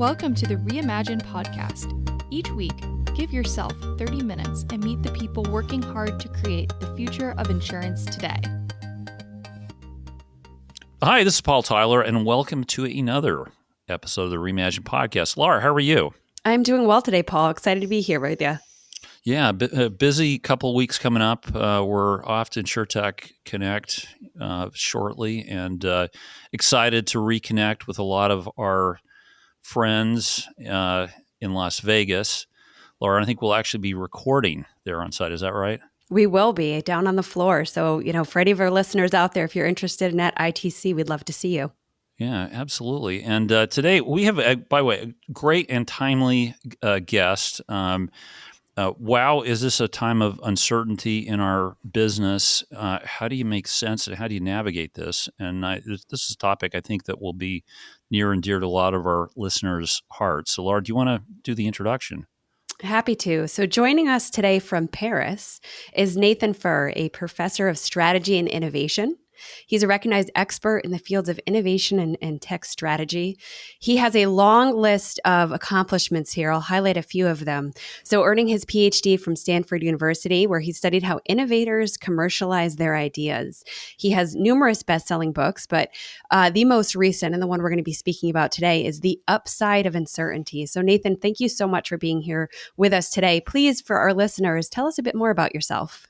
Welcome to the Reimagine podcast. Each week, give yourself 30 minutes and meet the people working hard to create the future of insurance today. Hi, this is Paul Tyler, and welcome to another episode of the Reimagine podcast. Laura, how are you? I'm doing well today, Paul. Excited to be here with you. Yeah, busy couple weeks coming up. We're off to InsurTech Connect shortly, and excited to reconnect with a lot of our friends in Las Vegas. Laura, I think we'll actually be recording there on site. Is that right? We will be down on the floor. So, for any of our listeners out there, if you're interested in at ITC, we'd love to see you. Yeah, absolutely. And today we have, by the way, a great and timely guest. Wow, is this a time of uncertainty in our business? How do you make sense and how do you navigate this? And this is a topic I think that will be near and dear to a lot of our listeners' hearts. So, Laura, do you want to do the introduction? Happy to. So joining us today from Paris is Nathan Furr, a professor of strategy and innovation. He's a recognized expert in the fields of innovation and tech strategy. He has a long list of accomplishments here. I'll highlight a few of them. So earning his Ph.D. from Stanford University, where he studied how innovators commercialize their ideas. He has numerous best-selling books, but the most recent, and the one we're going to be speaking about today, is The Upside of Uncertainty. So Nathan, thank you so much for being here with us today. Please, for our listeners, tell us a bit more about yourself.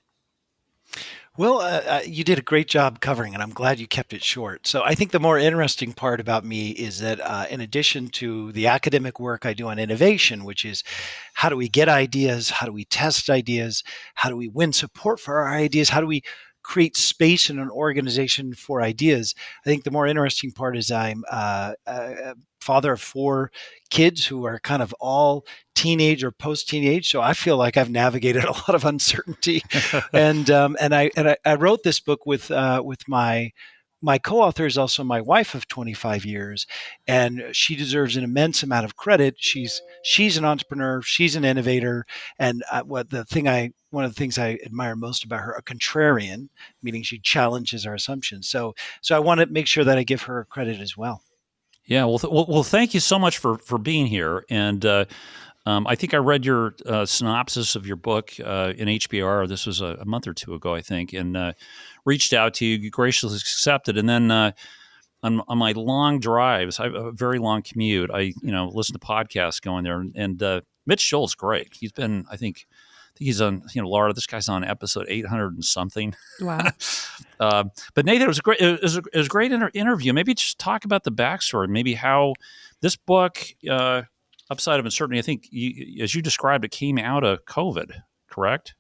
Well, you did a great job covering it. I'm glad you kept it short. So I think the more interesting part about me is that in addition to the academic work I do on innovation, which is how do we get ideas, how do we test ideas, how do we win support for our ideas, how do we create space in an organization for ideas, I think the more interesting part is I'm a father of 4 kids who are kind of all teenage or post-teenage. So I feel like I've navigated a lot of uncertainty. and I wrote this book with my co-author is also my wife of 25 years, and she deserves an immense amount of credit. She's an entrepreneur, she's an innovator, and one of the things I admire most about her, a contrarian, meaning she challenges our assumptions. So I want to make sure that I give her credit as well. Yeah, well, thank you so much for being here. And I think I read your synopsis of your book in HBR. This was a month or two ago, I think, and reached out to you. You graciously accepted. And then on my long drives, I have a very long commute. I listen to podcasts going there. And Mitch Joel's great. He's been, I think he's on, Laura, this guy's on episode 800 and something. Wow. But Nathan, it was a great interview. Maybe just talk about the backstory, maybe how this book, Upside of Uncertainty, I think, as you described, it came out of COVID, correct?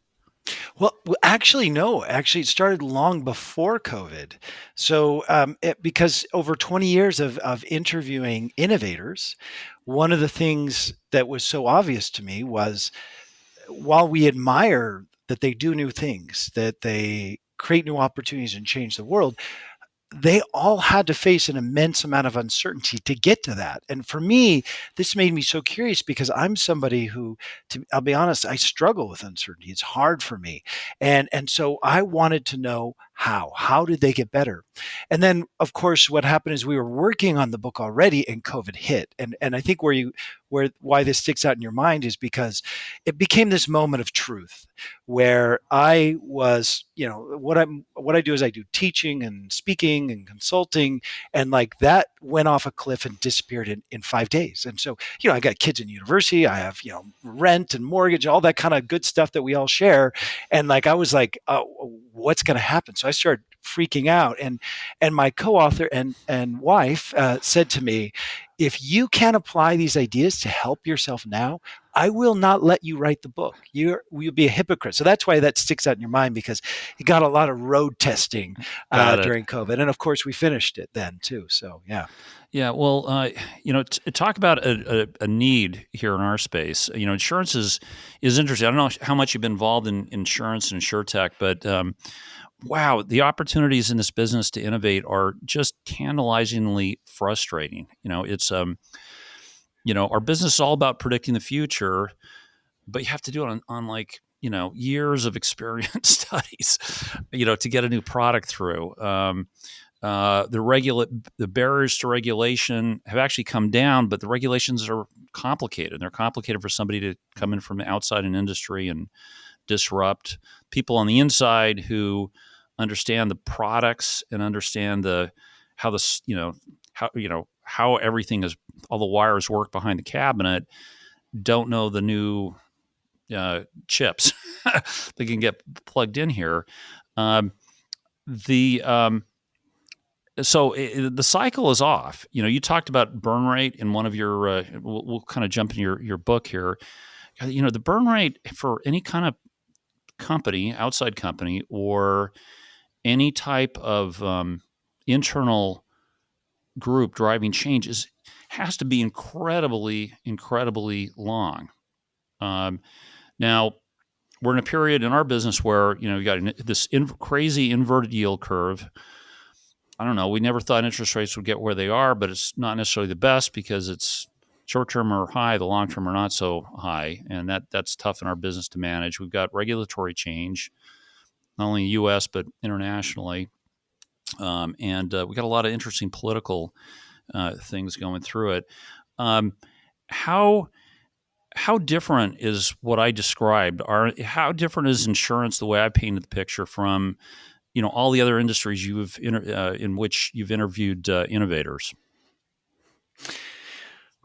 Well, actually, no. Actually, it started long before COVID. So because over 20 years of interviewing innovators, one of the things that was so obvious to me was, while we admire that they do new things, that they create new opportunities and change the world, they all had to face an immense amount of uncertainty to get to that. And for me, this made me so curious because I'm somebody who, I'll be honest, I struggle with uncertainty. It's hard for me. And so I wanted to know how did they get better? And then, of course, what happened is we were working on the book already and COVID hit. And I think why this sticks out in your mind is because it became this moment of truth where I was, what I do is I do teaching and speaking and consulting, and like that went off a cliff and disappeared in 5 days. And so, I got kids in university, I have, rent and mortgage, all that kind of good stuff that we all share. And like, I was like, oh, what's going to happen? So I started freaking out. And my co-author and wife said to me, if you can't apply these ideas to help yourself now, I will not let you write the book. You'll be a hypocrite. So that's why that sticks out in your mind, because you got a lot of road testing during COVID. And of course, we finished it then too. So, yeah. Yeah, well, talk about a need here in our space. Insurance is interesting. I don't know how much you've been involved in insurance and insurtech, but wow, the opportunities in this business to innovate are just tantalizingly frustrating. It's our business is all about predicting the future, but you have to do it on years of experience studies, to get a new product through. The barriers to regulation have actually come down, but the regulations are complicated. They're complicated for somebody to come in from the outside an industry and disrupt. People on the inside who understand the products and understand how everything is, all the wires work behind the cabinet, don't know the new chips that can get plugged in here. The cycle is off. You talked about burn rate in one of your. We'll kind of jump in your book here. The burn rate for any kind of company, outside company, or any type of internal group driving change has to be incredibly, incredibly long. Now, we're in a period in our business where you got this crazy inverted yield curve. I don't know. We never thought interest rates would get where they are, but it's not necessarily the best because it's short-term are high, the long-term are not so high, and that's tough in our business to manage. We've got regulatory change, not only in the U.S. but internationally, and we got a lot of interesting political things going through it. How different is what I described? How different is insurance, the way I painted the picture, from all the other industries in which you've interviewed innovators?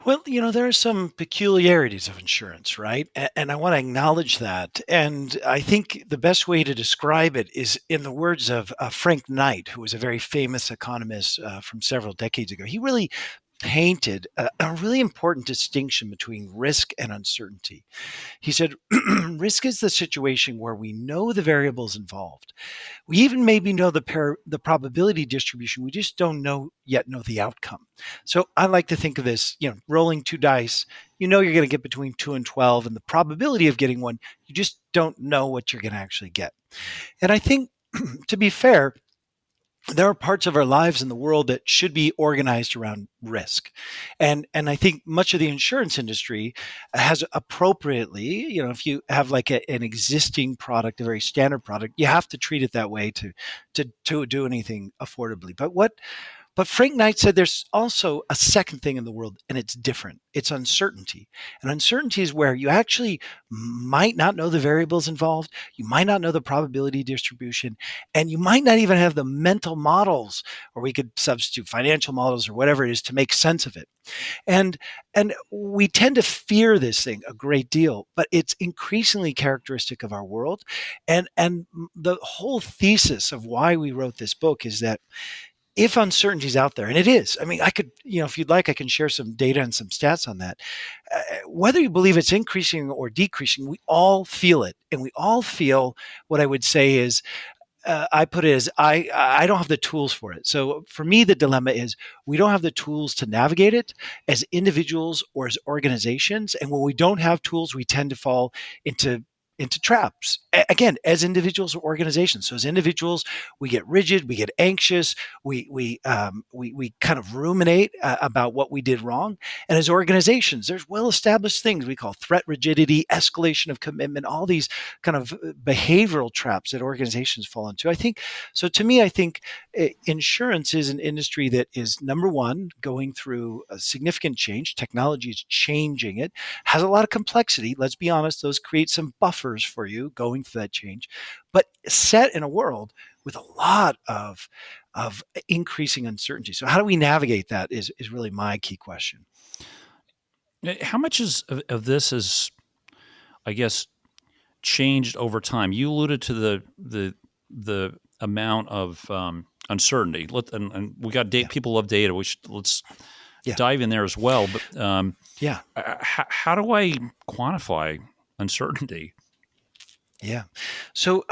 Well, there are some peculiarities of insurance, right? And I want to acknowledge that. And I think the best way to describe it is in the words of Frank Knight, who was a very famous economist from several decades ago. He really painted a really important distinction between risk and uncertainty. He said, risk is the situation where we know the variables involved. We even maybe know the probability distribution. We just don't know the outcome. So I like to think of this, rolling two dice. You're going to get between 2 and 12, and the probability of getting one, you just don't know what you're going to actually get. And I think, to be fair, there are parts of our lives in the world that should be organized around risk. And I think much of the insurance industry has appropriately, if you have like an existing product, a very standard product, you have to treat it that way to do anything affordably. But Frank Knight said there's also a second thing in the world, and it's different. It's uncertainty. And uncertainty is where you actually might not know the variables involved. You might not know the probability distribution, and you might not even have the mental models, or we could substitute financial models or whatever it is to make sense of it. And we tend to fear this thing a great deal, but it's increasingly characteristic of our world. And the whole thesis of why we wrote this book is that if uncertainty is out there, and it is, I mean, I could, if you'd like, I can share some data and some stats on that. Whether you believe it's increasing or decreasing, we all feel it. And we all feel what I would say is, I put it as, I don't have the tools for it. So for me, the dilemma is we don't have the tools to navigate it as individuals or as organizations. And when we don't have tools, we tend to fall into traps, again, as individuals or organizations. So as individuals, we get rigid, we get anxious, we kind of ruminate about what we did wrong. And as organizations, there's well-established things we call threat rigidity, escalation of commitment, all these kind of behavioral traps that organizations fall into. I think, so to me, I think insurance is an industry that is, number one, going through a significant change. Technology is changing it, has a lot of complexity. Let's be honest, those create some buffers for you going through that change, but set in a world with a lot of increasing uncertainty. So how do we navigate that is really my key question. How much of this is, I guess, changed over time? You alluded to the amount of uncertainty. And we got data. People love data. Let's dive in there as well. But how do I quantify uncertainty? Yeah. So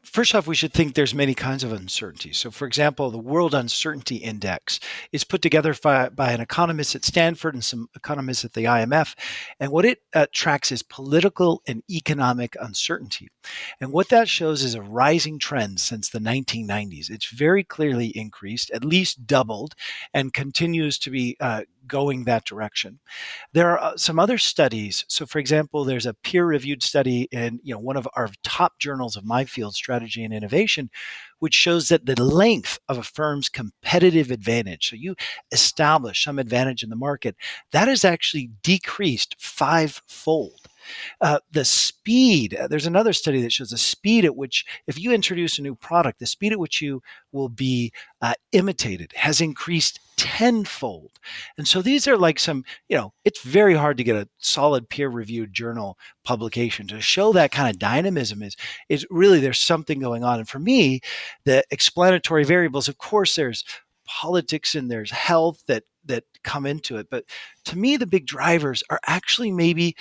first off, we should think there's many kinds of uncertainty. So for example, the World Uncertainty Index is put together by an economist at Stanford and some economists at the IMF. And what it tracks is political and economic uncertainty. And what that shows is a rising trend since the 1990s. It's very clearly increased, at least doubled, and continues to be going that direction. There are some other studies. So, for example, there's a peer-reviewed study in one of our top journals of my field, Strategy and Innovation, which shows that the length of a firm's competitive advantage, so you establish some advantage in the market, that has actually decreased fivefold. The speed, there's another study that shows the speed at which, if you introduce a new product, the speed at which you will be imitated has increased tenfold. And so these are like some, it's very hard to get a solid peer-reviewed journal publication to show that kind of dynamism is really, there's something going on. And for me, the explanatory variables, of course, there's politics and there's health that come into it. But to me, the big drivers are actually maybe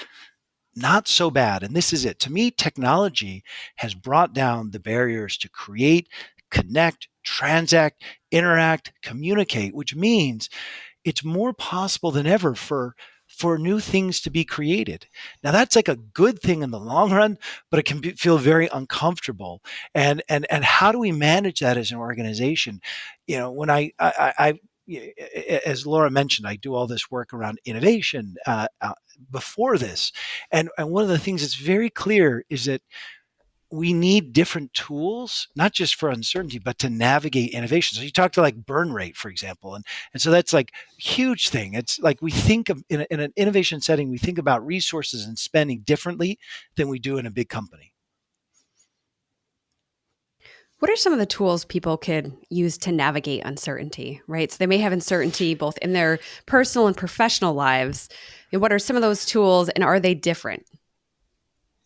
not so bad. And this is it. To me, technology has brought down the barriers to create, connect, transact, interact, communicate, which means it's more possible than ever for new things to be created. Now, that's like a good thing in the long run, but it can feel very uncomfortable. And how do we manage that as an organization? When I as Laura mentioned, I do all this work around innovation before this. And one of the things that's very clear is that we need different tools, not just for uncertainty, but to navigate innovation. So you talk to like burn rate, for example. And so that's like a huge thing. It's like we think of in an innovation setting, we think about resources and spending differently than we do in a big company. What are some of the tools people could use to navigate uncertainty, right? So they may have uncertainty both in their personal and professional lives. And what are some of those tools, and are they different?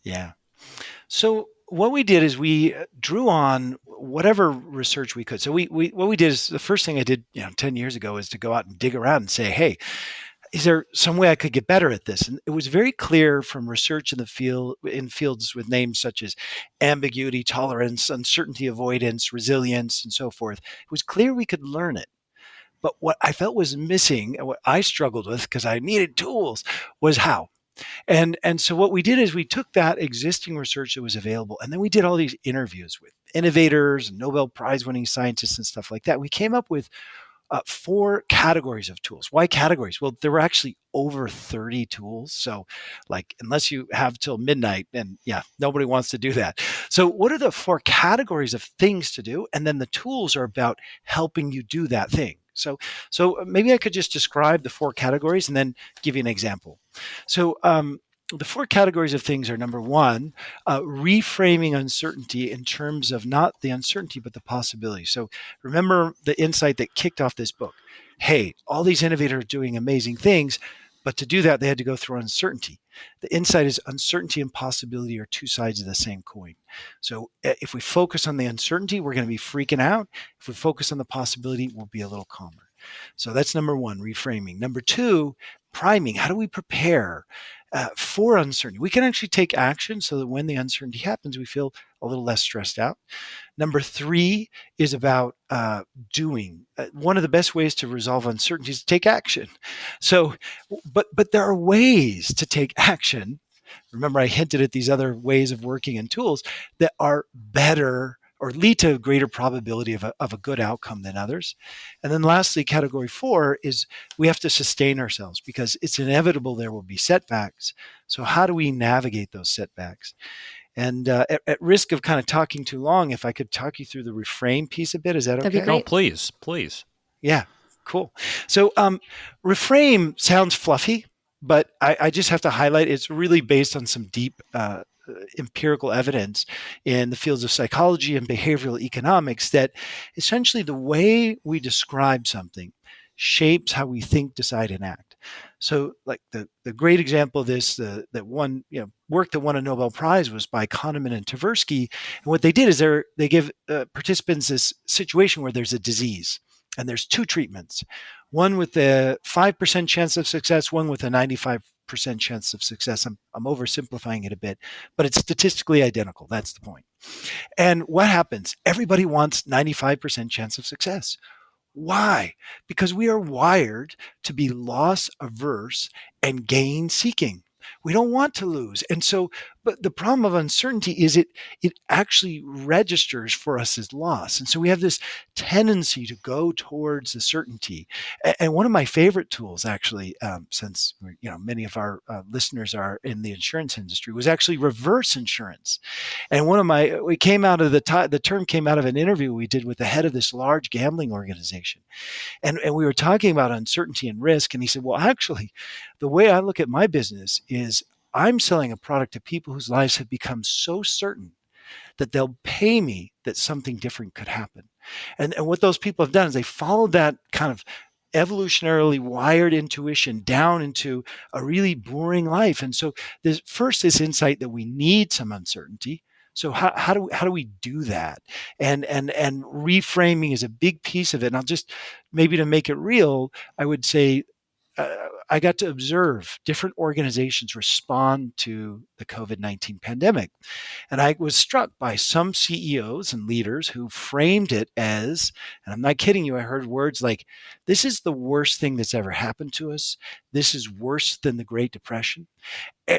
Yeah. So what we did is we drew on whatever research we could. So what we did is the first thing I did 10 years ago is to go out and dig around and say, hey, is there some way I could get better at this? And it was very clear from research in the field, in fields with names such as ambiguity, tolerance, uncertainty avoidance, resilience, and so forth. It was clear we could learn it. But what I felt was missing, and what I struggled with because I needed tools, was how. And so what we did is we took that existing research that was available, and then we did all these interviews with innovators and Nobel Prize winning scientists and stuff like that. We came up with 4 categories of tools. Why categories? Well, there were actually over 30 tools. So like, unless you have till midnight, and nobody wants to do that. So what are the 4 categories of things to do? And then the tools are about helping you do that thing. So maybe I could just describe the 4 categories and then give you an example. So the 4 categories of things are: number 1, reframing uncertainty in terms of not the uncertainty, but the possibility. So remember the insight that kicked off this book. Hey, all these innovators are doing amazing things, but to do that, they had to go through uncertainty. The insight is uncertainty and possibility are 2 sides of the same coin. So if we focus on the uncertainty, we're going to be freaking out. If we focus on the possibility, we'll be a little calmer. So that's number 1, reframing. Number 2, priming. How do we prepare for uncertainty? We can actually take action so that when the uncertainty happens, we feel a little less stressed out. Number 3 is about doing. One of the best ways to resolve uncertainty is to take action. So, but there are ways to take action. Remember, I hinted at these other ways of working and tools that are better or lead to a greater probability of a good outcome than others. And then lastly, category 4 is we have to sustain ourselves because it's inevitable there will be setbacks. So how do we navigate those setbacks? And at risk of kind of talking too long, if I could talk you through the reframe piece a bit, is that okay? That'd be great. Oh, please. Yeah, cool. So reframe sounds fluffy, but I just have to highlight it's really based on some deep empirical evidence in the fields of psychology and behavioral economics that essentially the way we describe something shapes how we think, decide, and act. So like the great example of this, that one work that won a Nobel Prize was by Kahneman and Tversky. And what they did is they give participants this situation where there's a disease and there's 2 treatments, one with a 5% chance of success, one with a 95% chance of success. I'm oversimplifying it a bit, but it's statistically identical. That's the point. And what happens? Everybody wants 95% chance of success. Why? Because we are wired to be loss averse and gain seeking. We don't want to lose. And so But the problem of uncertainty is it actually registers for us as loss. And so we have this tendency to go towards the certainty. And one of my favorite tools, actually, since many of our listeners are in the insurance industry, was actually reverse insurance. And we came out of the term came out of an interview we did with the head of this large gambling organization. And we were talking about uncertainty and risk. And he said, well, actually, the way I look at my business is I'm selling a product to people whose lives have become so certain that they'll pay me that something different could happen. And what those people have done is they followed that kind of evolutionarily wired intuition down into a really boring life. And so there's first this insight that we need some uncertainty. So how do we do that? And reframing is a big piece of it. And I'll just, maybe to make it real, I would say, I got to observe different organizations respond to the COVID-19 pandemic. And I was struck by some CEOs and leaders who framed it as, and I'm not kidding you, I heard words like, this is the worst thing that's ever happened to us. This is worse than the Great Depression.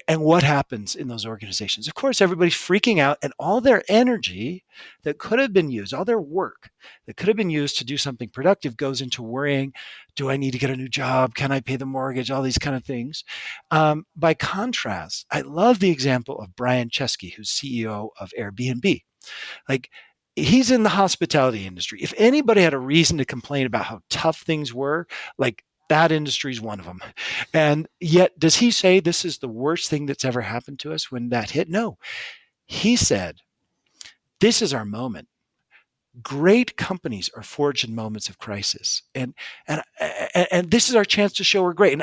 And what happens in those organizations? Of course, everybody's freaking out, and all their energy that could have been used, all their work that could have been used to do something productive goes into worrying, do I need to get a new job? Can I pay the mortgage? All these kind of things. By contrast, I love the example of Brian Chesky, who's CEO of Airbnb. Like, he's in the hospitality industry. If anybody had a reason to complain about how tough things were, like, that industry is one of them. And yet, does he say this is the worst thing that's ever happened to us when that hit? No. He said, this is our moment. Great companies are forged in moments of crisis. And this is our chance to show we're great. And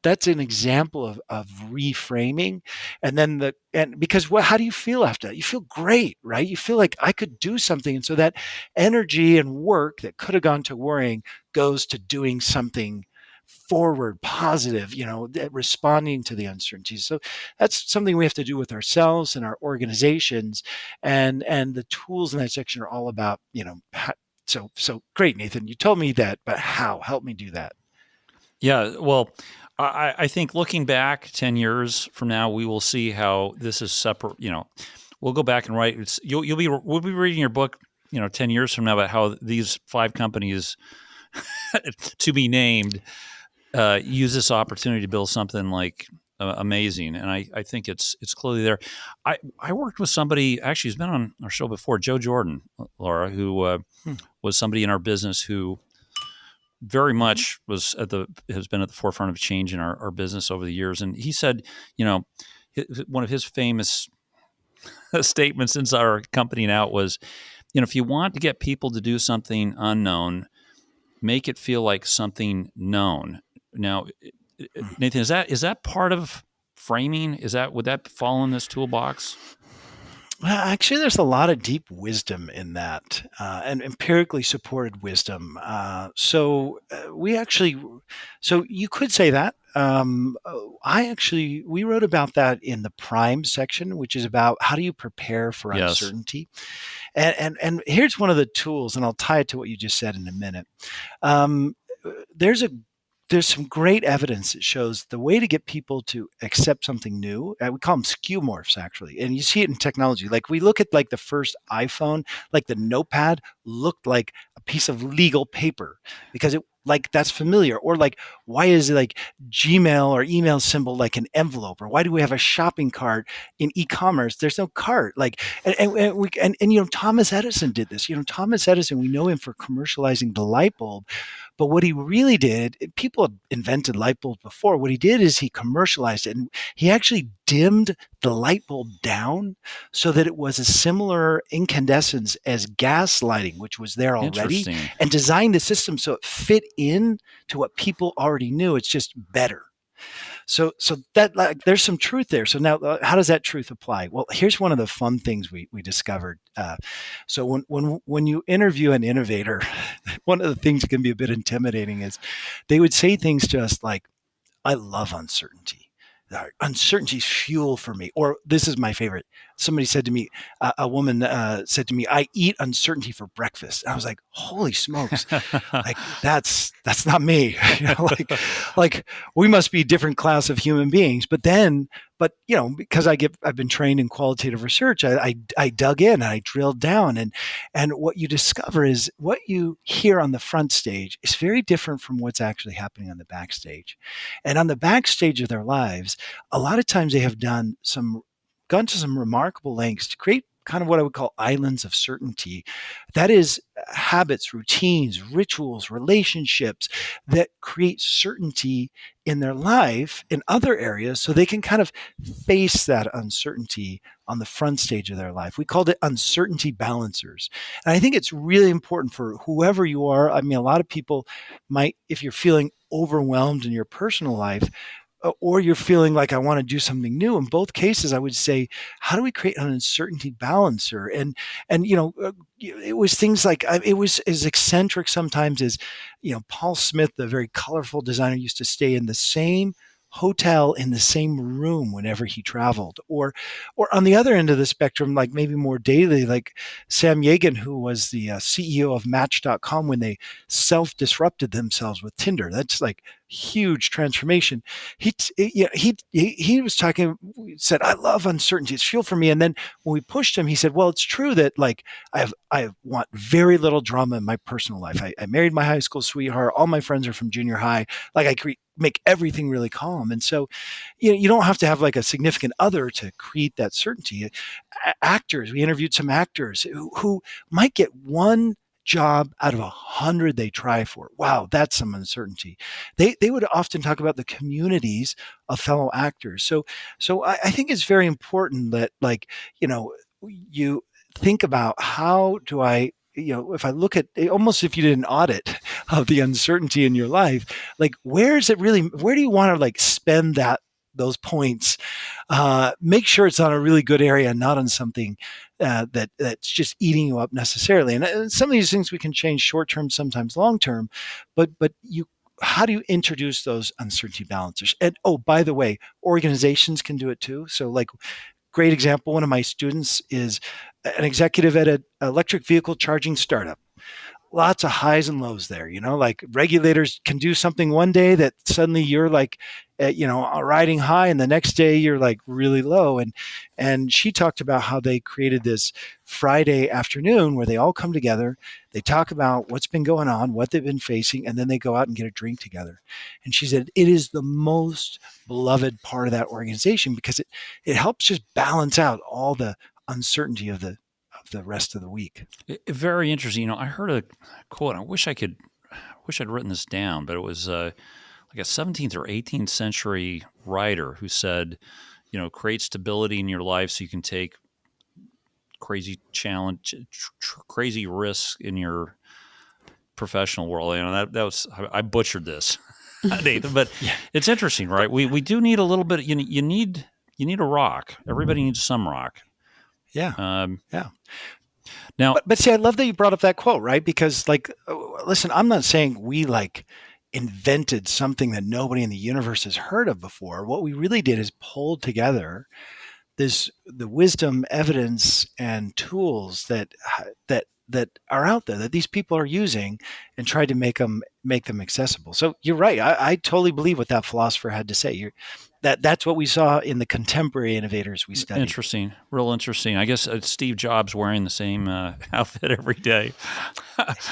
that's an example of reframing. And then because how do you feel after that? You feel great, right? You feel like I could do something. And so that energy and work that could have gone to worrying goes to doing something forward, positive, responding to the uncertainties. So that's something we have to do with ourselves and our organizations, and the tools in that section are all about, so great, Nathan, you told me that, but how? Help me do that. Yeah, well, I think looking back 10 years from now, we will see how this is separate. We'll go back and write. We'll be reading your book, 10 years from now about how these 5 companies to be named use this opportunity to build something like amazing. And I think it's clearly there. I worked with somebody, actually, who's been on our show before, Joe Jordan, Laura, who was somebody in our business who very much has been at the forefront of change in our business over the years. And he said, one of his famous statements since our company out was, if you want to get people to do something unknown, make it feel like something known. Now, Nathan, is that part of framing? Would that fall in this toolbox? Well, actually, there's a lot of deep wisdom in that, and empirically supported wisdom. So you could say that. We wrote about that in the Prime section, which is about how do you prepare for uncertainty. And here's one of the tools, and I'll tie it to what you just said in a minute. There's some great evidence that shows the way to get people to accept something new. We call them skeuomorphs, actually. And you see it in technology. Like, we look at like the first iPhone, like the notepad looked like a piece of legal paper because that's familiar. Or like, why is it like Gmail or email symbol like an envelope? Or why do we have a shopping cart in e-commerce? There's no cart. Like, and Thomas Edison did this. Thomas Edison, we know him for commercializing the light bulb. But what he really did, people had invented light bulbs before. What he did is he commercialized it, and he actually dimmed the light bulb down so that it was a similar incandescence as gas lighting, which was there already, and designed the system so it fit in to what people already knew. It's just better. So that there's some truth there. So now, how does that truth apply? Well, here's one of the fun things we discovered. So when you interview an innovator, one of the things that can be a bit intimidating is they would say things just like, "I love uncertainty. Uncertainty's fuel for me," or this is my favorite, somebody said to me, a woman said to me, "I eat uncertainty for breakfast." And I was like, "Holy smokes! Like that's not me." Like we must be a different class of human beings. But because I've been trained in qualitative research, I dug in and I drilled down, and what you discover is what you hear on the front stage is very different from what's actually happening on the backstage. And on the backstage of their lives, a lot of times they have gone to some remarkable lengths to create kind of what I would call islands of certainty. That is habits, routines, rituals, relationships that create certainty in their life in other areas so they can kind of face that uncertainty on the front stage of their life. We called it uncertainty balancers. And I think it's really important for whoever you are. I mean, a lot of people might, if you're feeling overwhelmed in your personal life, or you're feeling like I want to do something new. In both cases, I would say, how do we create an uncertainty balancer? And it was things like it was as eccentric sometimes as Paul Smith, the very colorful designer, used to stay in the same hotel in the same room whenever he traveled, or on the other end of the spectrum, like maybe more daily, like Sam Yagan, who was the CEO of Match.com when they self-disrupted themselves with Tinder. That's like huge transformation. He was talking, said, "I love uncertainty. It's fuel for me." And then when we pushed him, he said, "Well, it's true that like I want very little drama in my personal life. I married my high school sweetheart. All my friends are from junior high. Like make everything really calm." And so, you don't have to have like a significant other to create that certainty. Actors, we interviewed some actors who might get one job out of 100 they try for. Wow, that's some uncertainty. They would often talk about the communities of fellow actors. So I think it's very important that you think about, how do I, if I look at almost, if you did an audit of the uncertainty in your life, like where do you want to like spend those points? Make sure it's on a really good area, not on something that's just eating you up necessarily. And some of these things we can change short term, sometimes long term, but how do you introduce those uncertainty balancers? And oh, by the way, organizations can do it too. So like, great example, one of my students is an executive at an electric vehicle charging startup. Lots of highs and lows there, like regulators can do something one day that suddenly you're like, riding high, and the next day you're like really low. And she talked about how they created this Friday afternoon where they all come together, they talk about what's been going on, what they've been facing, and then they go out and get a drink together. And she said it is the most beloved part of that organization because it helps just balance out all the uncertainty of the rest of the week. Very interesting. I heard a quote. I wish I'd written this down, but it was like a 17th or 18th century writer who said, create stability in your life so you can take crazy crazy risks in your professional world. That was, I butchered this, Nathan, but yeah. It's interesting, right? We do need a little bit. You need a rock. Everybody needs some rock. Yeah. Yeah. Now, but see, I love that you brought up that quote, right? Because listen, I'm not saying we invented something that nobody in the universe has heard of before. What we really did is pulled together the wisdom, evidence, and tools that are out there that these people are using, and tried to make them accessible. So you're right. I totally believe what that philosopher had to say. That's what we saw in the contemporary innovators we studied. Interesting. Real interesting. I guess Steve Jobs wearing the same outfit every day.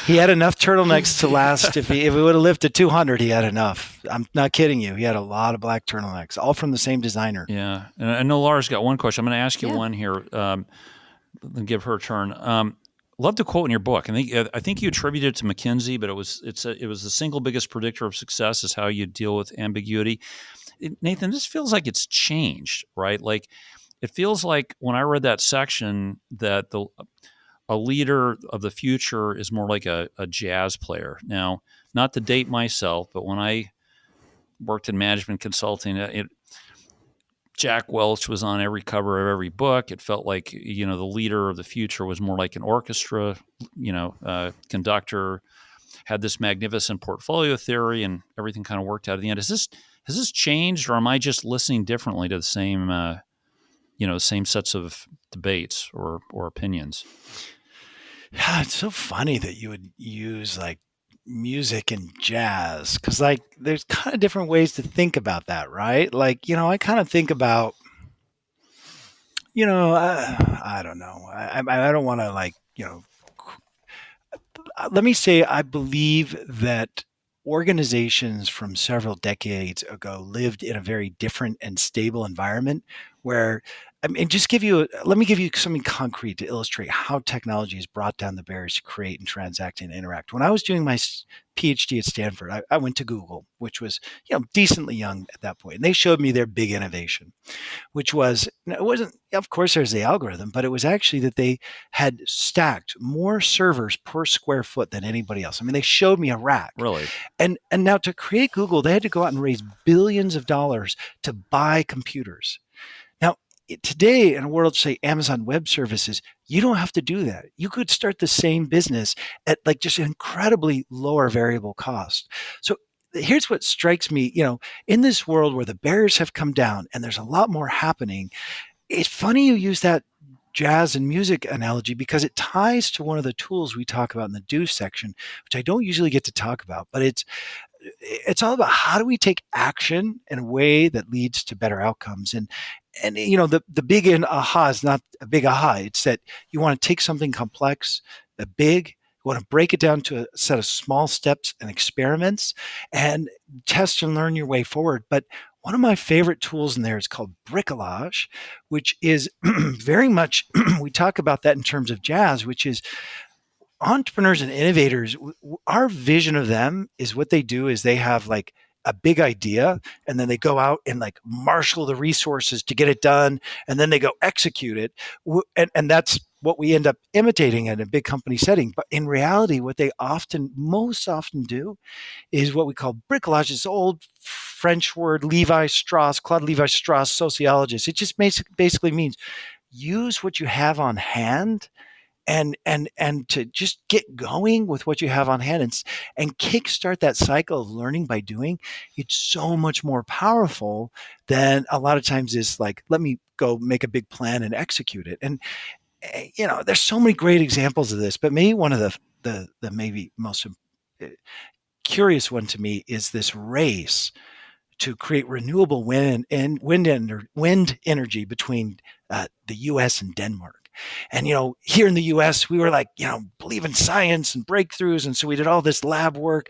He had enough turtlenecks to last. If he would have lived to 200, he had enough. I'm not kidding you. He had a lot of black turtlenecks, all from the same designer. Yeah. And I know Laura's got one question. I'm going to ask you one here. Then give her a turn. Love the quote in your book. I think you attributed it to McKinsey, but it was the single biggest predictor of success is how you deal with ambiguity. Nathan, this feels like it's changed, right? Like it feels like when I read that section that a leader of the future is more like a jazz player. Now, not to date myself, but when I worked in management consulting, Jack Welch was on every cover of every book. It felt like, the leader of the future was more like an orchestra, conductor, had this magnificent portfolio theory, and everything kind of worked out at the end. Has this changed, or am I just listening differently to the same same sets of debates or opinions. Yeah, it's so funny that you would use like music and jazz because like there's kind of different ways to think about that, right? Like, I kind of think about, I don't know. I don't want to like, let me say I believe that organizations from several decades ago lived in a very different and stable environment where let me give you something concrete to illustrate how technology has brought down the barriers to create and transact and interact. When I was doing my PhD at Stanford, I went to Google, which was decently young at that point, and they showed me their big innovation, which was, it wasn't, of course, there's the algorithm, but it was actually that they had stacked more servers per square foot than anybody else. I mean, they showed me a rack. Really? And now to create Google, they had to go out and raise billions of dollars to buy computers. Now, today in a world, say Amazon Web Services, you don't have to do that. You could start the same business at like just an incredibly lower variable cost. So here's what strikes me, in this world where the barriers have come down and there's a lot more happening. It's funny you use that jazz and music analogy because it ties to one of the tools we talk about in the do section, which I don't usually get to talk about, but it's all about how do we take action in a way that leads to better outcomes. And the big aha is not a big aha. It's that you want to take something complex, big, you want to break it down to a set of small steps and experiments and test and learn your way forward. But one of my favorite tools in there is called bricolage, which is very much, we talk about that in terms of jazz, which is entrepreneurs and innovators. Our vision of them is what they do is they have like a big idea and then they go out and like marshal the resources to get it done. And then they go execute it. And that's what we end up imitating in a big company setting. But in reality, what they most often do is what we call bricolage. This old French word, Claude Levi-Strauss, sociologist. It just basically means use what you have on hand and to just get going with what you have on hand and kickstart that cycle of learning by doing. It's so much more powerful than a lot of times is like, let me go make a big plan and execute it. And there's so many great examples of this, but maybe one of the maybe most curious one to me is this race to create renewable wind energy between the U.S. and Denmark. And, here in the US, we were like, believe in science and breakthroughs. And so we did all this lab work,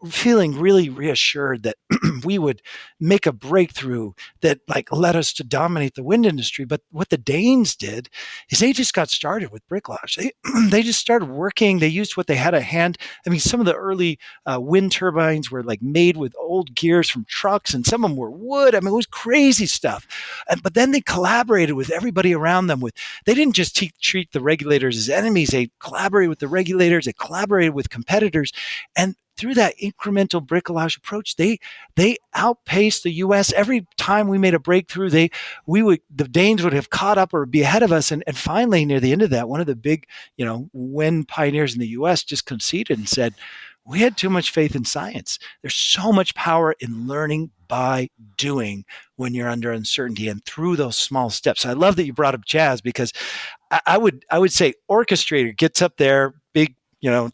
feeling really reassured that we would make a breakthrough that like led us to dominate the wind industry. But what the Danes did is they just got started with bricolage. They just started working. They used what they had at hand. I mean, some of the early wind turbines were like made with old gears from trucks and some of them were wood. I mean, it was crazy stuff. But then they collaborated with everybody around them they didn't just treat the regulators as enemies. They collaborated with the regulators. They collaborated with competitors. And through that incremental bricolage approach, they outpaced the U.S. Every time we made a breakthrough, the Danes would have caught up or be ahead of us. And finally, near the end of that, one of the big, wind pioneers in the U.S. just conceded and said, we had too much faith in science. There's so much power in learning by doing when you're under uncertainty and through those small steps. I love that you brought up jazz because I would say orchestrator gets up there, big,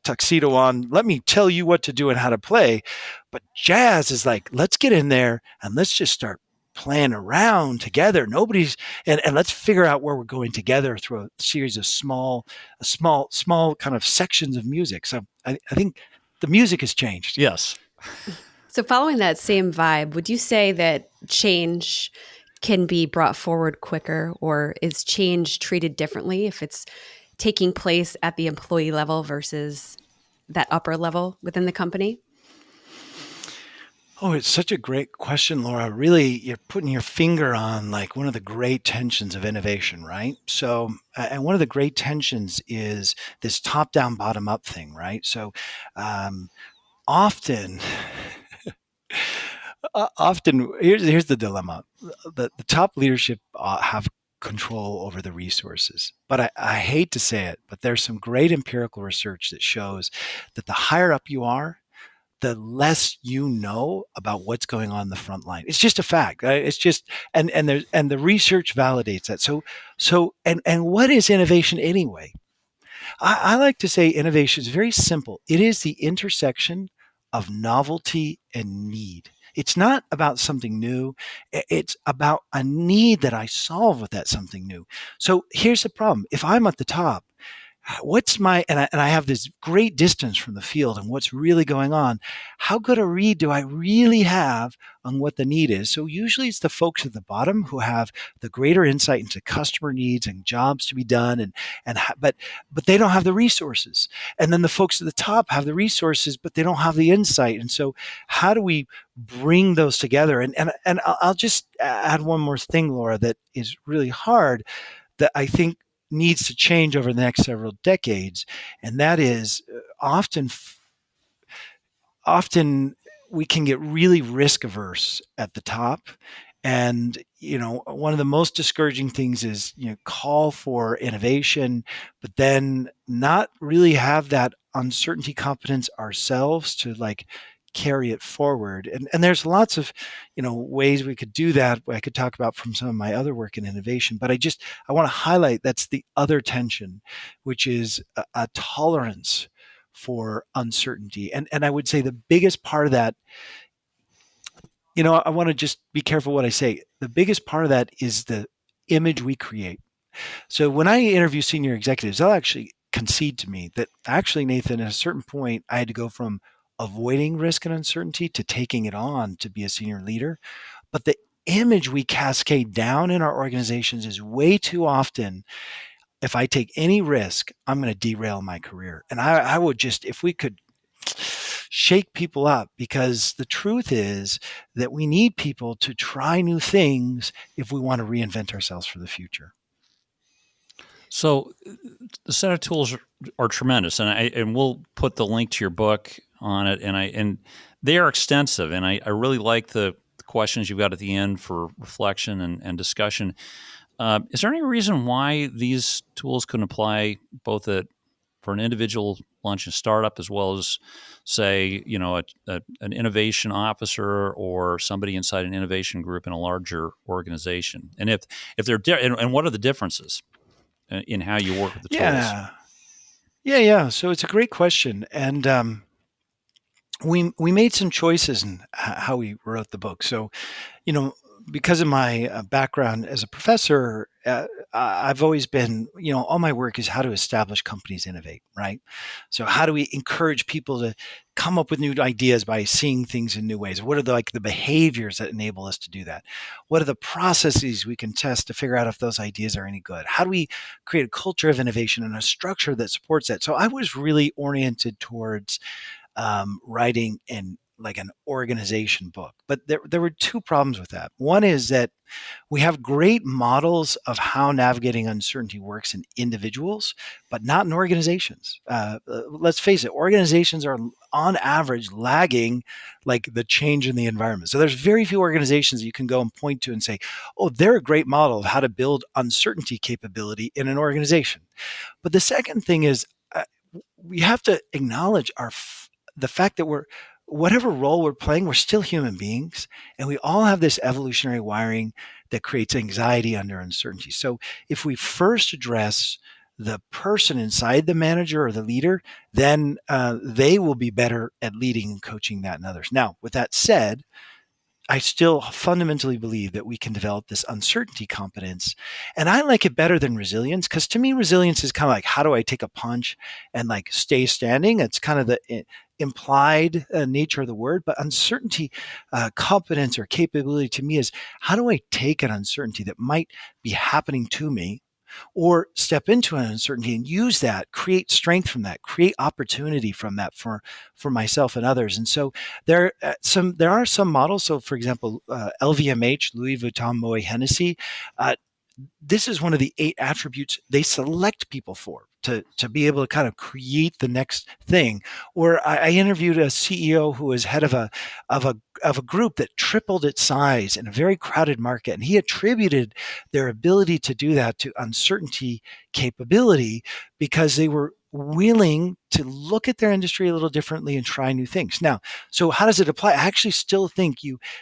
tuxedo on, let me tell you what to do and how to play. But jazz is like, let's get in there and let's just start playing around together. And let's figure out where we're going together through a series of small kind of sections of music. So I think the music has changed. Yes. So following that same vibe, would you say that change can be brought forward quicker, or is change treated differently if it's taking place at the employee level versus that upper level within the company? Oh, it's such a great question, Laura. Really, you're putting your finger on like one of the great tensions of innovation, right? So, and one of the great tensions is this top-down, bottom-up thing, right? So, often here's the dilemma. The top leadership have control over the resources. But I hate to say it, but there's some great empirical research that shows that the higher up you are, the less you know about what's going on in the front line. It's just a fact. Right? It's just, and the research validates that. And what is innovation anyway? I like to say innovation is very simple. It is the intersection of novelty and need. It's not about something new. It's about a need that I solve with that something new. So here's the problem. If I'm at the top, and I have this great distance from the field and what's really going on, how good a read do I really have on what the need is? So usually it's the folks at the bottom who have the greater insight into customer needs and jobs to be done, but they don't have the resources. And then the folks at the top have the resources, but they don't have the insight. And so how do we bring those together? And I'll just add one more thing, Laura, that is really hard, that I think needs to change over the next several decades, and that is often we can get really risk averse at the top. And one of the most discouraging things is call for innovation, but then not really have that uncertainty competence ourselves to carry it forward. And there's lots of ways we could do that. I could talk about from some of my other work in innovation, but I want to highlight that's the other tension, which is a tolerance for uncertainty. And I would say the biggest part of that, I want to just be careful what I say. The biggest part of that is the image we create. So when I interview senior executives, they'll actually concede to me that actually, Nathan, at a certain point, I had to go from avoiding risk and uncertainty to taking it on to be a senior leader. But the image we cascade down in our organizations is way too often, if I take any risk, I'm going to derail my career. And I would just, if we could shake people up, because the truth is that we need people to try new things if we want to reinvent ourselves for the future. So the set of tools are tremendous, and we'll put the link to your book on it, and they are extensive, and I really like the questions you've got at the end for reflection and discussion. Is there any reason why these tools couldn't apply both for an individual launch and startup, as well as, say, an innovation officer or somebody inside an innovation group in a larger organization? And if they're and what are the differences in how you work with the tools? Yeah. So it's a great question, and we made some choices in how we wrote the book. So, because of my background as a professor, I've always been, all my work is how to establish companies innovate, right? So how do we encourage people to come up with new ideas by seeing things in new ways? What are the behaviors that enable us to do that? What are the processes we can test to figure out if those ideas are any good? How do we create a culture of innovation and a structure that supports that? So I was really oriented towards writing an organization book. But there were two problems with that. One is that we have great models of how navigating uncertainty works in individuals, but not in organizations. Let's face it, organizations are on average lagging the change in the environment. So there's very few organizations that you can go and point to and say, oh, they're a great model of how to build uncertainty capability in an organization. But the second thing is we have to acknowledge the fact that whatever role we're playing, we're still human beings, and we all have this evolutionary wiring that creates anxiety under uncertainty. So if we first address the person inside the manager or the leader, then they will be better at leading and coaching that in others. Now, with that said, I still fundamentally believe that we can develop this uncertainty competence. And I like it better than resilience, because to me, resilience is kind of how do I take a punch and stay standing? It's kind of the implied nature of the word. But uncertainty competence or capability to me is, how do I take an uncertainty that might be happening to me, or step into an uncertainty and use that, create strength from that, create opportunity from that for myself and others. And so there are some models. So for example, LVMH, Louis Vuitton Moet Hennessy, this is one of the 8 attributes they select people for to be able to kind of create the next thing. Or I interviewed a CEO who was head of a group that tripled its size in a very crowded market, and he attributed their ability to do that to uncertainty capability, because they were willing to look at their industry a little differently and try new things. Now, so how does it apply? I actually still think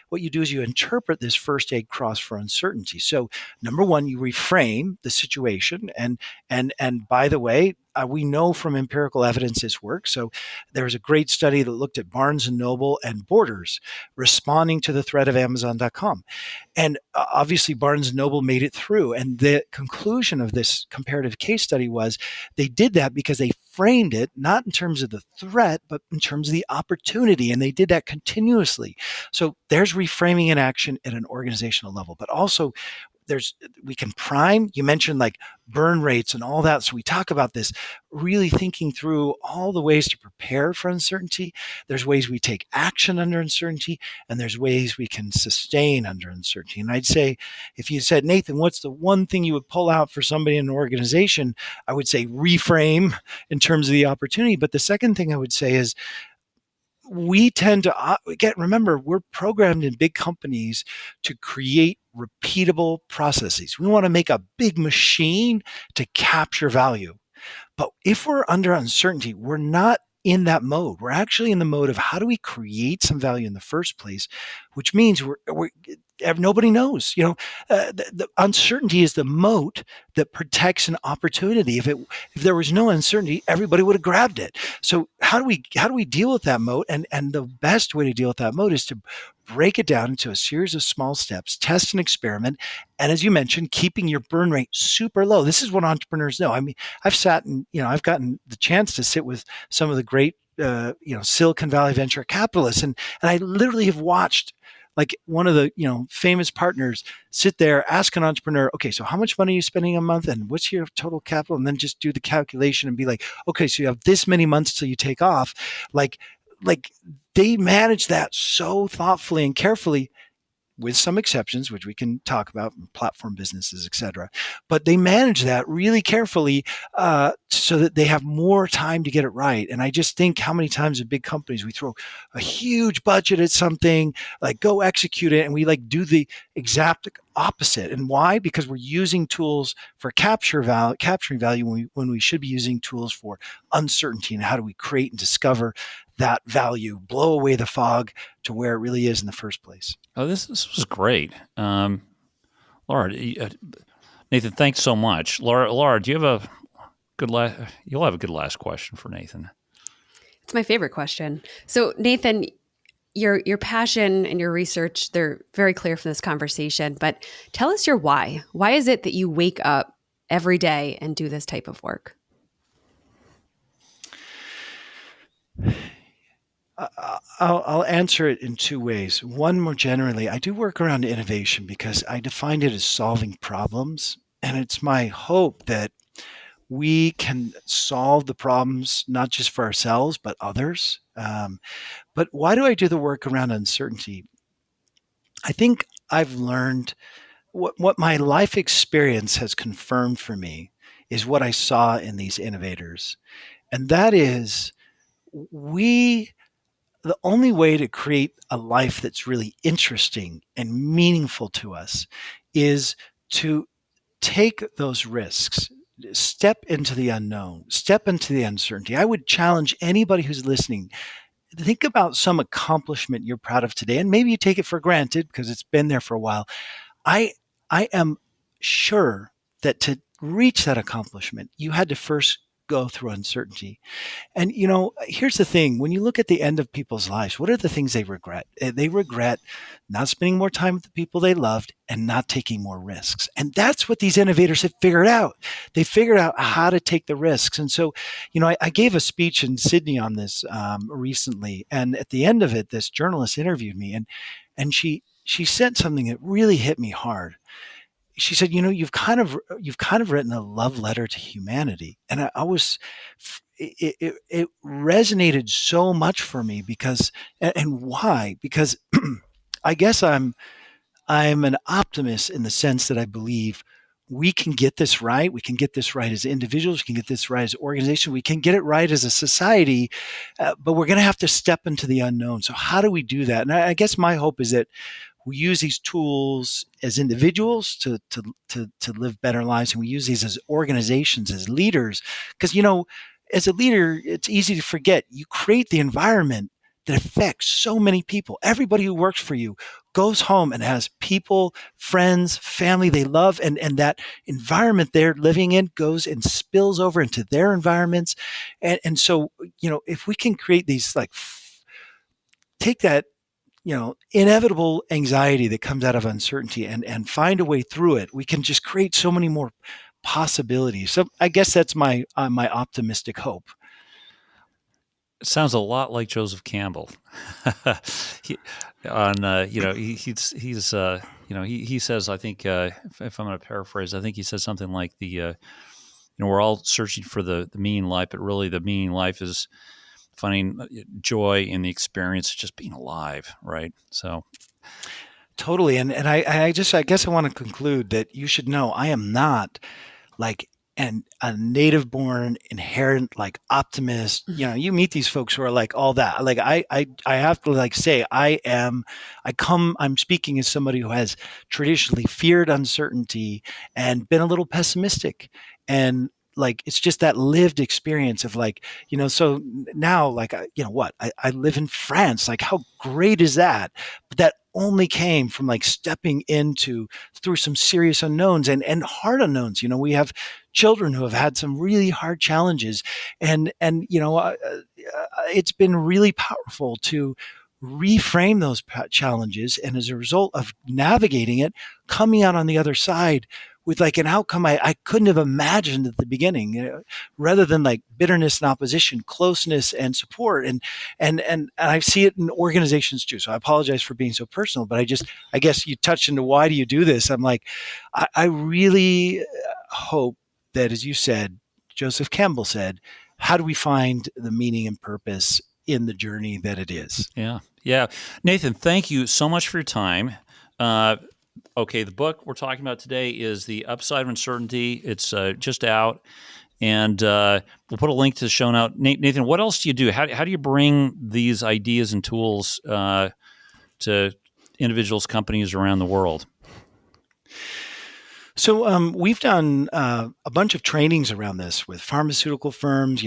what you do is you interpret this first aid cross for uncertainty. So number one, you reframe the situation, and by the way, we know from empirical evidence this works. So there was a great study that looked at Barnes and Noble and Borders responding to the threat of Amazon.com. And obviously Barnes and Noble made it through. And the conclusion of this comparative case study was they did that because they framed it not in terms of the threat, but in terms of the opportunity. And they did that continuously. So there's reframing in action at an organizational level, but also we can prime. You mentioned like burn rates and all that. So we talk about this, really thinking through all the ways to prepare for uncertainty. There's ways we take action under uncertainty, and there's ways we can sustain under uncertainty. And I'd say, if you said, Nathan, what's the one thing you would pull out for somebody in an organization? I would say reframe in terms of the opportunity. But the second thing I would say is, we tend to remember, we're programmed in big companies to create repeatable processes. We want to make a big machine to capture value. But if we're under uncertainty, we're not in that mode. We're actually in the mode of how do we create some value in the first place, which means nobody knows. The uncertainty is the moat that protects an opportunity. If there was no uncertainty, everybody would have grabbed it. So how do we deal with that moat? And the best way to deal with that moat is to break it down into a series of small steps, test and experiment. And as you mentioned, keeping your burn rate super low. This is what entrepreneurs know. I mean, I've sat and, I've gotten the chance to sit with some of the great, Silicon Valley venture capitalists. And I literally have watched like one of the, famous partners sit there, ask an entrepreneur, okay, so how much money are you spending a month and what's your total capital? And then just do the calculation and be like, okay, so you have this many months till you take off. Like they manage that so thoughtfully and carefully, with some exceptions, which we can talk about, platform businesses, et cetera. But they manage that really carefully so that they have more time to get it right. And I just think how many times in big companies we throw a huge budget at something, like go execute it, and we like do the exact opposite. And why? Because we're using tools for capturing value when we should be using tools for uncertainty. And how do we create and discover that value, blow away the fog to where it really is in the first place. Oh, this was great. Laura, Nathan, thanks so much. Laura, do you have a good you'll have a good last question for Nathan. It's my favorite question. So Nathan, your passion and your research, they're very clear from this conversation, but tell us your why. Why is it that you wake up every day and do this type of work? I'll answer it in two ways. One, more generally, I do work around innovation because I define it as solving problems. And it's my hope that we can solve the problems, not just for ourselves, but others. But why do I do the work around uncertainty? I think I've learned what my life experience has confirmed for me is what I saw in these innovators. And that is the only way to create a life that's really interesting and meaningful to us is to take those risks, step into the unknown, step into the uncertainty. I would challenge anybody who's listening, think about some accomplishment you're proud of today, and maybe you take it for granted because it's been there for a while. I am sure that to reach that accomplishment, you had to first go through uncertainty. And, here's the thing. When you look at the end of people's lives, what are the things they regret? They regret not spending more time with the people they loved and not taking more risks. And that's what these innovators have figured out. They figured out how to take the risks. And so, I gave a speech in Sydney on this recently. And at the end of it, this journalist interviewed me and she said something that really hit me hard. She said, you've kind of written a love letter to humanity. And it resonated so much for me because, and why? Because I guess I'm an optimist in the sense that I believe we can get this right. We can get this right as individuals. We can get this right as an organization. We can get it right as a society, but we're going to have to step into the unknown. So how do we do that? And I guess my hope is that we use these tools as individuals to live better lives, and we use these as organizations, as leaders, because as a leader, it's easy to forget. You create the environment that affects so many people. Everybody who works for you goes home and has people, friends, family they love, and that environment they're living in goes and spills over into their environments. And so, if we can create these, take that, inevitable anxiety that comes out of uncertainty and find a way through it, we can just create so many more possibilities. So I guess that's my optimistic hope. It sounds a lot like Joseph Campbell. He says, I think, if I'm going to paraphrase, I think he says something like we're all searching for the meaning in life, but really the meaning in life is finding joy in the experience of just being alive, right? So, totally. And I guess I want to conclude that you should know I am not like a native born inherent optimist. You meet these folks who are like all that. Like I have to say I'm speaking as somebody who has traditionally feared uncertainty and been a little pessimistic, and it's just that lived experience of so now I live in France. How great is that? But that only came from stepping through some serious unknowns and hard unknowns. We have children who have had some really hard challenges, and it's been really powerful to reframe those challenges, and as a result of navigating it, coming out on the other side with an outcome I couldn't have imagined at the beginning, rather than bitterness and opposition, closeness and support. And I see it in organizations too. So I apologize for being so personal, but I guess you touched into why do you do this? I'm I really hope that, as you said, Joseph Campbell said, how do we find the meaning and purpose in the journey that it is? Yeah. Nathan, thank you so much for your time. Okay, the book we're talking about today is The Upside of Uncertainty. It's just out, and we'll put a link to the show note. Nathan, what else do you do? How do you bring these ideas and tools to individuals, companies around the world? So we've done a bunch of trainings around this with pharmaceutical firms.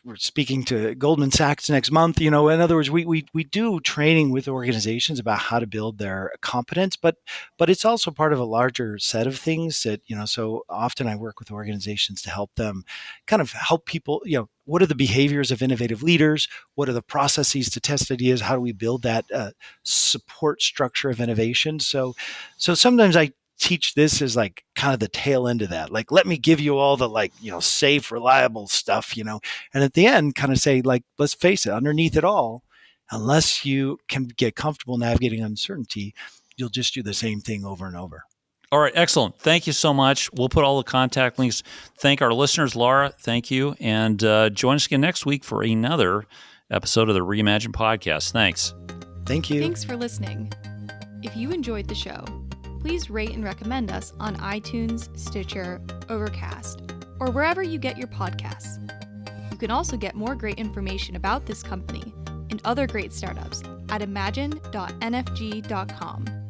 We're speaking to Goldman Sachs next month. In other words, we do training with organizations about how to build their competence, but it's also part of a larger set of things that, so often I work with organizations to help them kind of help people, what are the behaviors of innovative leaders? What are the processes to test ideas? How do we build that support structure of innovation? So sometimes I teach this as kind of the tail end of that. Let me give you all the safe, reliable stuff, and at the end kind of say, let's face it, underneath it all, unless you can get comfortable navigating uncertainty, you'll just do the same thing over and over. All right. Excellent. Thank you so much. We'll put all the contact links. Thank our listeners. Laura, thank you. And join us again next week for another episode of the Reimagine Podcast. Thanks. Thank you. Thanks for listening. If you enjoyed the show, please rate and recommend us on iTunes, Stitcher, Overcast, or wherever you get your podcasts. You can also get more great information about this company and other great startups at imagine.nfg.com.